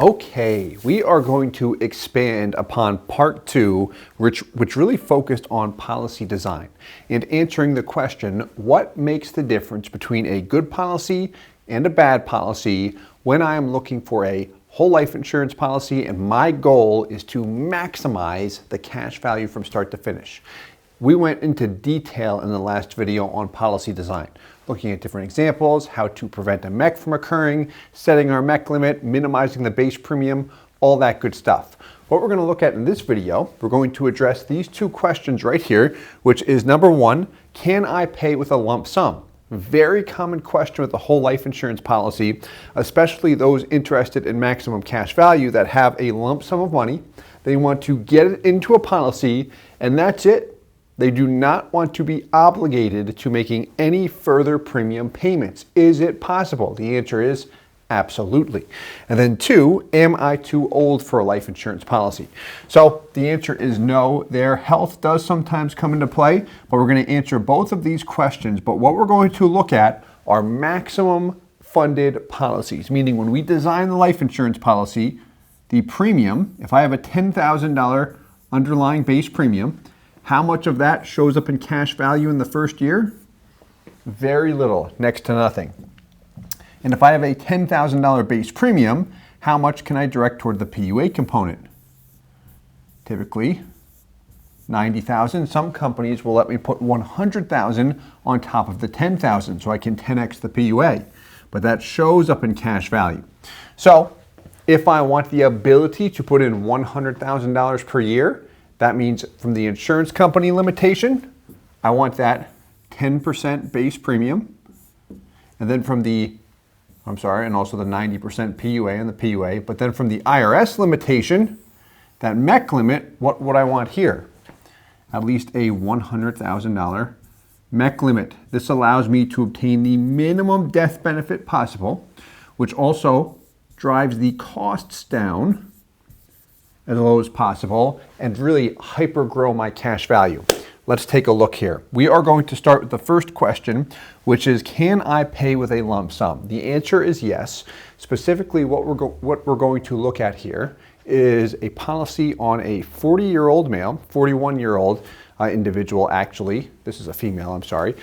Okay, we are going to expand upon part two, which really focused on policy design and answering the question, what makes the difference between a good policy and a bad policy when I am looking for a whole life insurance policy and my goal is to maximize the cash value from start to finish. We went into detail in the last video on policy design, looking at different examples, how to prevent a MEC from occurring, setting our MEC limit, minimizing the base premium, all that good stuff. What we're going to look at in this video, we're going to address these two questions right here, which is number one, can I pay with a lump sum? Very common question with the whole life insurance policy, especially those interested in maximum cash value that have a lump sum of money. They want to get it into a policy and that's it. They do not want to be obligated to making any further premium payments. Is it possible? The answer is absolutely. And then two, am I too old for a life insurance policy? So the answer is no. Their health does sometimes come into play, but we're going to answer both of these questions. But what we're going to look at are maximum funded policies, meaning when we design the life insurance policy, the premium, if I have a $10,000 underlying base premium, how much of that shows up in cash value in the first year? Very little, next to nothing. And if I have a $10,000 base premium, how much can I direct toward the PUA component? Typically, $90,000. Some companies will let me put $100,000 on top of the $10,000 so I can 10x the PUA. But that shows up in cash value. So if I want the ability to put in $100,000 per year, that means from the insurance company limitation, I want that 10% base premium. And then from the, and also the 90% PUA and the PUA. But then from the IRS limitation, that MEC limit, what would I want here? At least a $100,000 MEC limit. This allows me to obtain the minimum death benefit possible, which also drives the costs down as low as possible and really hyper grow my cash value. Let's take a look here. We are going to start with the first question, which is, can I pay with a lump sum? The answer is yes. Specifically, what we're going to look at here is a policy on a 40-year-old male, 41-year-old individual actually. This is a female, I'm sorry.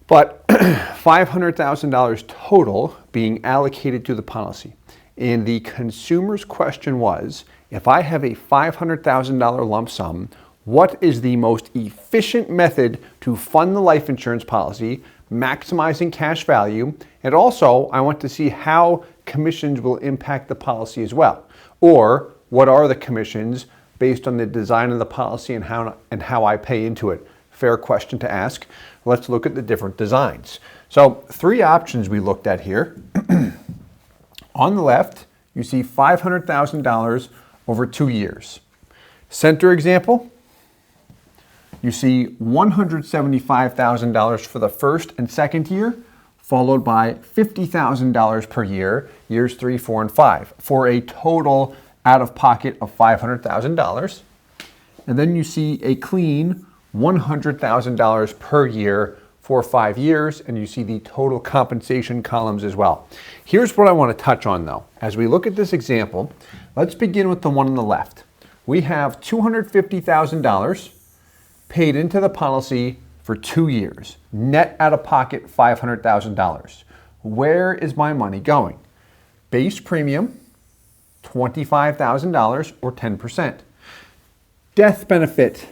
But $500,000 total being allocated to the policy. And the consumer's question was, if I have a $500,000 lump sum, what is the most efficient method to fund the life insurance policy, maximizing cash value, and also I want to see how commissions will impact the policy as well. Or what are the commissions based on the design of the policy and how I pay into it? Fair question to ask. Let's look at the different designs. So three options we looked at here. On the left, you see $500,000 over 2 years. Center example, you see $175,000 for the first and second year, followed by $50,000 per year, years 3, 4, and 5, for a total out of pocket of $500,000. And then you see a clean $100,000 per year for 5 years, and you see the total compensation columns as well. Here's what I want to touch on though. As we look at this example, let's begin with the one on the left. We have $250,000 paid into the policy for 2 years, net out of pocket $500,000. Where is my money going? Base premium, $25,000 or 10%. Death benefit,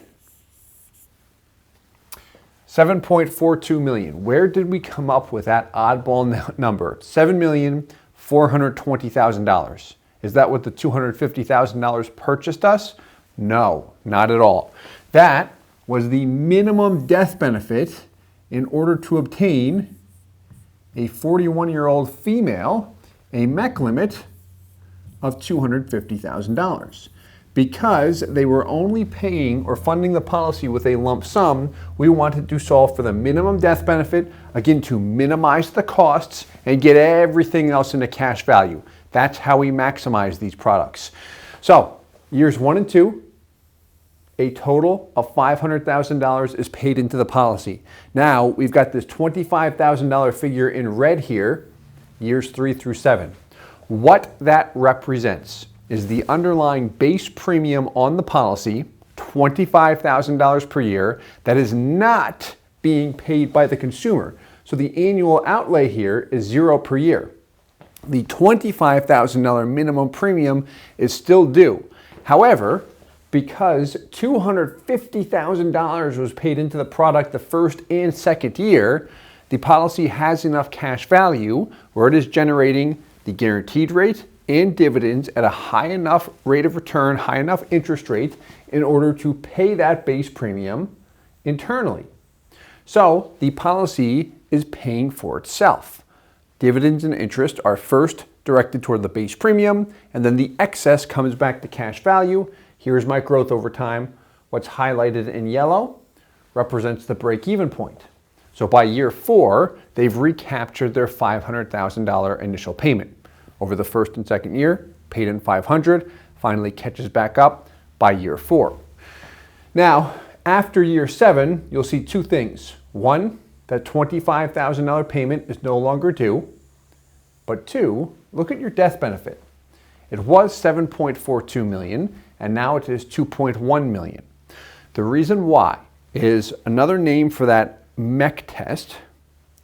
$7.42 million. Where did we come up with that oddball number? $7,420,000. Is that what the $250,000 purchased us? No, not at all. That was the minimum death benefit in order to obtain a 41-year-old female, a MEC limit of $250,000. Because they were only paying or funding the policy with a lump sum, we wanted to solve for the minimum death benefit, again, to minimize the costs and get everything else into cash value. That's how we maximize these products. So, years 1 and 2, a total of $500,000 is paid into the policy. Now, we've got this $25,000 figure in red here, years 3 through 7. What that represents is the underlying base premium on the policy, $25,000 per year, that is not being paid by the consumer. So the annual outlay here is $0 per year. The $25,000 minimum premium is still due. However, because $250,000 was paid into the product the first and second year, the policy has enough cash value where it is generating the guaranteed rate and dividends at a high enough rate of return, high enough interest rate in order to pay that base premium internally. So the policy is paying for itself. Dividends and interest are first directed toward the base premium, and then the excess comes back to cash value. Here's my growth over time. What's highlighted in yellow represents the break-even point. So by year 4, they've recaptured their $500,000 initial payment. Over the first and second year, paid in $500,000, finally catches back up by year 4. Now, after year 7, you'll see two things. One, that $25,000 payment is no longer due. But two, look at your death benefit. It was $7.42 million, and now it is $2.1 million. The reason why is another name for that MEC test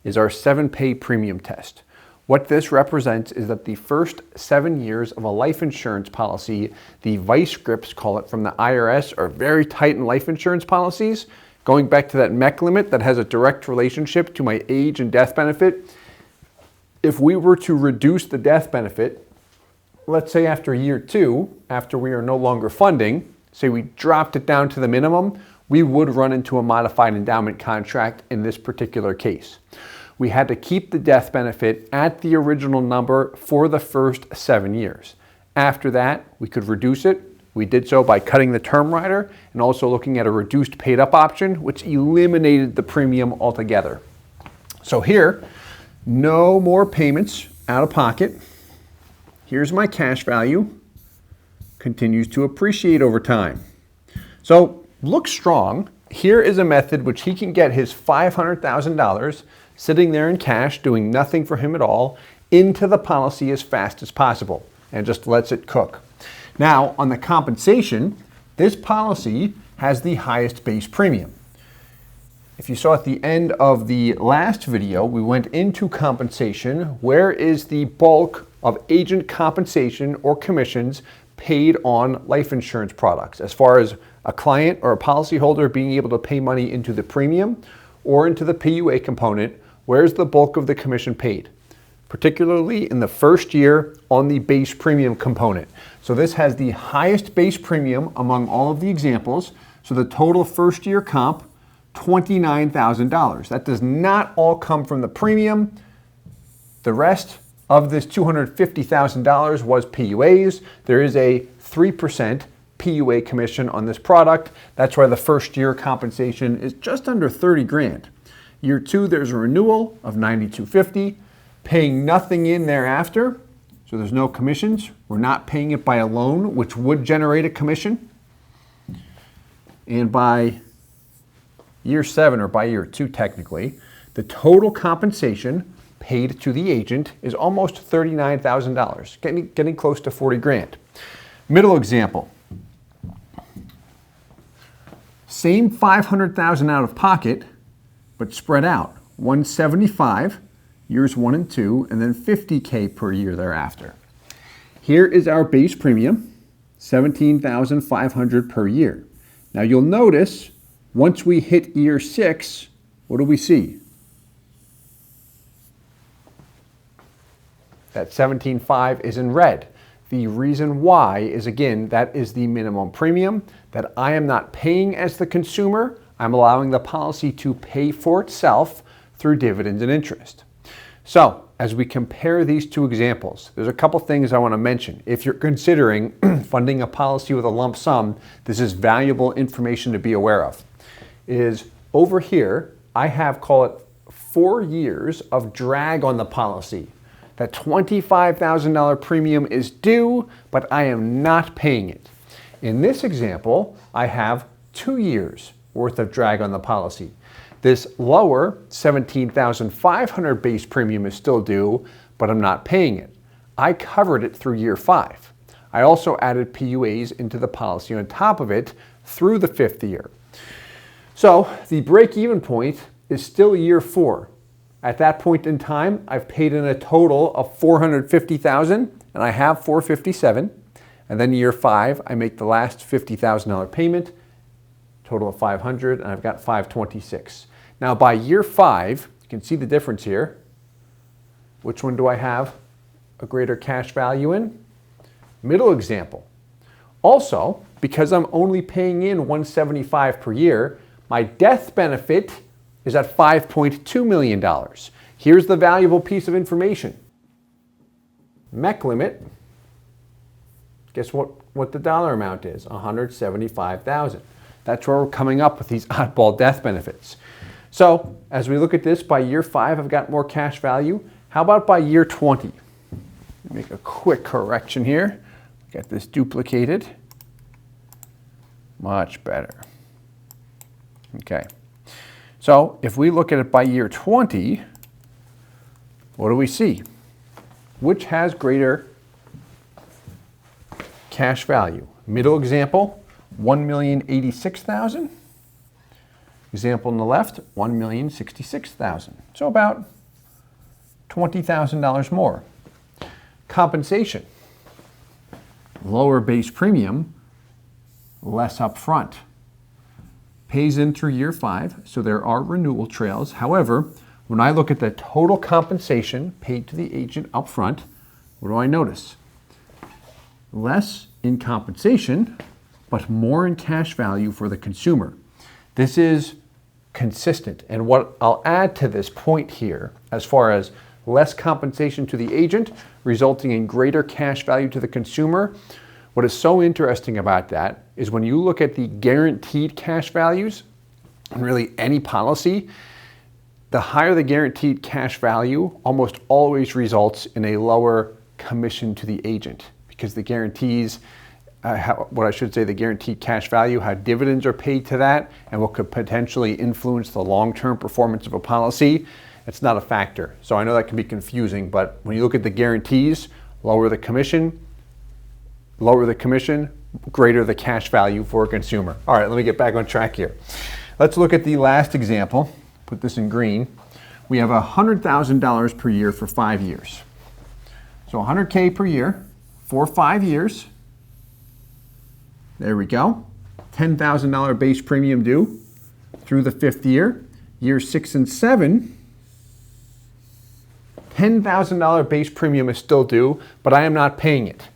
is our 7-pay premium test. What this represents is that the first 7 years of a life insurance policy, the vice scripts, call it, from the IRS, are very tight in life insurance policies. Going back to that MEC limit that has a direct relationship to my age and death benefit, if we were to reduce the death benefit, let's say after year 2, after we are no longer funding, say we dropped it down to the minimum, we would run into a modified endowment contract in this particular case. We had to keep the death benefit at the original number for the first 7 years. After that, we could reduce it. We did so by cutting the term rider and also looking at a reduced paid up option, which eliminated the premium altogether. So here, no more payments out of pocket. Here's my cash value. Continues to appreciate over time. So look strong. Here is a method which he can get his $500,000 sitting there in cash, doing nothing for him at all, into the policy as fast as possible and just lets it cook. Now, on the compensation, this policy has the highest base premium. If you saw at the end of the last video, we went into compensation. Where is the bulk of agent compensation or commissions paid on life insurance products, as far as a client or a policyholder being able to pay money into the premium or into the PUA component? Where's the bulk of the commission paid? Particularly in the first year on the base premium component. So this has the highest base premium among all of the examples. So the total first year comp, $29,000. That does not all come from the premium. The rest of this $250,000 was PUAs. There is a 3% PUA commission on this product. That's why the first year compensation is just under 30 grand. Year 2, there's a renewal of $92.50, paying nothing in thereafter. So there's no commissions. We're not paying it by a loan, which would generate a commission. And by year 7, or by year 2 technically, the total compensation paid to the agent is almost $39,000, getting close to 40 grand. Middle example. Same $500,000 out of pocket, but spread out. $175 years 1 and 2, and then $50K per year thereafter. Here is our base premium, $17,500 per year. Now you'll notice, once we hit year 6, what do we see? That $17,500 is in red. The reason why is, again, that is the minimum premium that I am not paying as the consumer. I'm allowing the policy to pay for itself through dividends and interest. So, as we compare these two examples, there's a couple things I want to mention. If you're considering funding a policy with a lump sum, this is valuable information to be aware of. Is over here, I have, call it, 4 years of drag on the policy. That $25,000 premium is due, but I am not paying it. In this example, I have 2 years worth of drag on the policy. This lower $17,500 base premium is still due, but I'm not paying it. I covered it through year 5. I also added PUAs into the policy on top of it through the 5th year. So the break-even point is still year 4. At that point in time, I've paid in a total of $450,000, and I have $457,000. And then year 5, I make the last $50,000 payment, total of $500,000, and I've got $526,000. Now by year 5, you can see the difference here. Which one do I have a greater cash value in? Middle example. Also, because I'm only paying in $175,000 per year, my death benefit is at $5.2 million. Here's the valuable piece of information. MEC limit, guess what the dollar amount is? $175,000. That's where we're coming up with these oddball death benefits. So as we look at this, by year 5, I've got more cash value. How about by year 20? Make a quick correction here. Get this duplicated. Much better. Okay. So if we look at it by year 20, what do we see? Which has greater cash value? Middle example, $1,086,000. Example on the left, $1,066,000. So about $20,000 more. Compensation. Lower base premium, less upfront. Pays in through year 5, so there are renewal trails. However, when I look at the total compensation paid to the agent upfront, what do I notice? Less in compensation, but more in cash value for the consumer. This is consistent. And what I'll add to this point here, as far as less compensation to the agent, resulting in greater cash value to the consumer, what is so interesting about that is when you look at the guaranteed cash values, and really any policy, the higher the guaranteed cash value almost always results in a lower commission to the agent, because the guarantees, the guaranteed cash value, how dividends are paid to that, and what could potentially influence the long-term performance of a policy, it's not a factor. So I know that can be confusing, but when you look at the guarantees, lower the commission, greater the cash value for a consumer. All right, let me get back on track here. Let's look at the last example. Put this in green. We have $100,000 per year for 5 years. So $100K per year for 5 years. There we go. $10,000 base premium due through the 5th year. Years 6 and 7, $10,000 base premium is still due, but I am not paying it.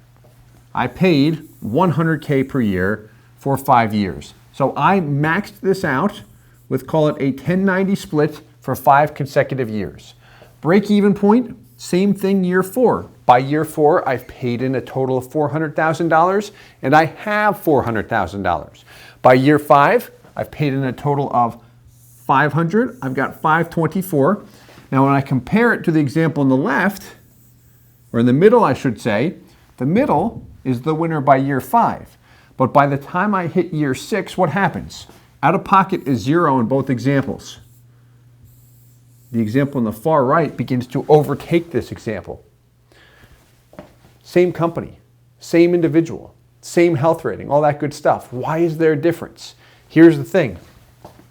I paid $100K per year for 5 years. So I maxed this out with, call it a 10/90 split for 5 consecutive years. Break-even point, same thing year 4. By year 4, I've paid in a total of $400,000, and I have $400,000. By year 5, I've paid in a total of $500,000. I've got $524,000. Now, when I compare it to the example on the left, or in the middle, I should say, the middle is the winner by year 5. But by the time I hit year 6, what happens? Out of pocket is 0 in both examples. The example on the far right begins to overtake this example. Same company, same individual, same health rating, all that good stuff. Why is there a difference? Here's the thing.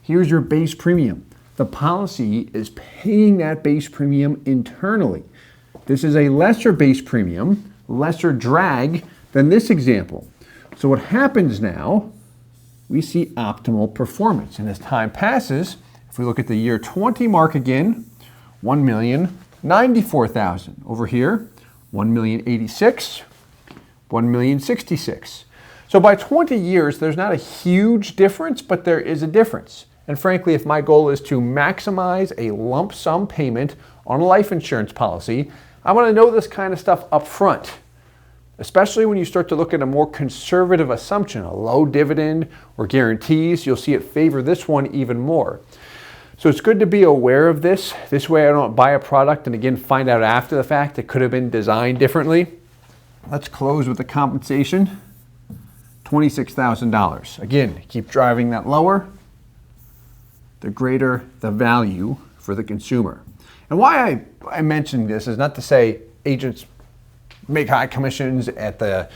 Here's your base premium. The policy is paying that base premium internally. This is a lesser base premium, lesser drag than this example. So what happens now, we see optimal performance. And as time passes, if we look at the year 20 mark again, $1,094,000. Over here, $1,086,000, $1,066,000. So by 20 years, there's not a huge difference, but there is a difference. And frankly, if my goal is to maximize a lump sum payment on a life insurance policy, I want to know this kind of stuff up front. Especially when you start to look at a more conservative assumption, a low dividend or guarantees, you'll see it favor this one even more. So it's good to be aware of this. This way I don't buy a product and again find out after the fact it could have been designed differently. Let's close with the compensation, $26,000. Again, keep driving that lower, the greater the value for the consumer. And why I mentioned this is not to say agents make high commissions at the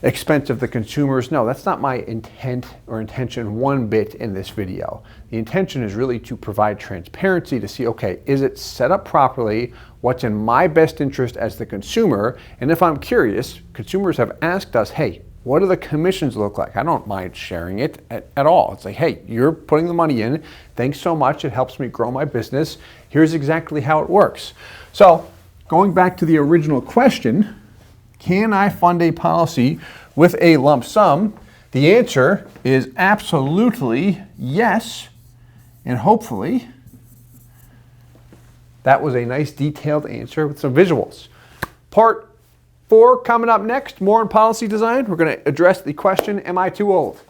expense of the consumers. No, that's not my intent or intention one bit in this video. The intention is really to provide transparency to see, okay, is it set up properly? What's in my best interest as the consumer? And if I'm curious, consumers have asked us, hey, what do the commissions look like? I don't mind sharing it at all. It's like, hey, you're putting the money in. Thanks so much. It helps me grow my business. Here's exactly how it works. So going back to the original question, can I fund a policy with a lump sum? The answer is absolutely yes. And hopefully that was a nice detailed answer with some visuals. Part 4 coming up next, more on policy design. We're going to address the question, am I too old?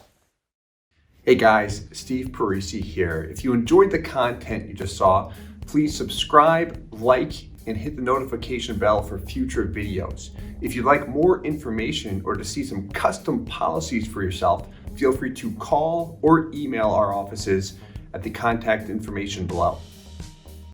Hey guys, Steve Parisi here. If you enjoyed the content you just saw, please subscribe, like, and hit the notification bell for future videos. If you'd like more information or to see some custom policies for yourself, feel free to call or email our offices at the contact information below.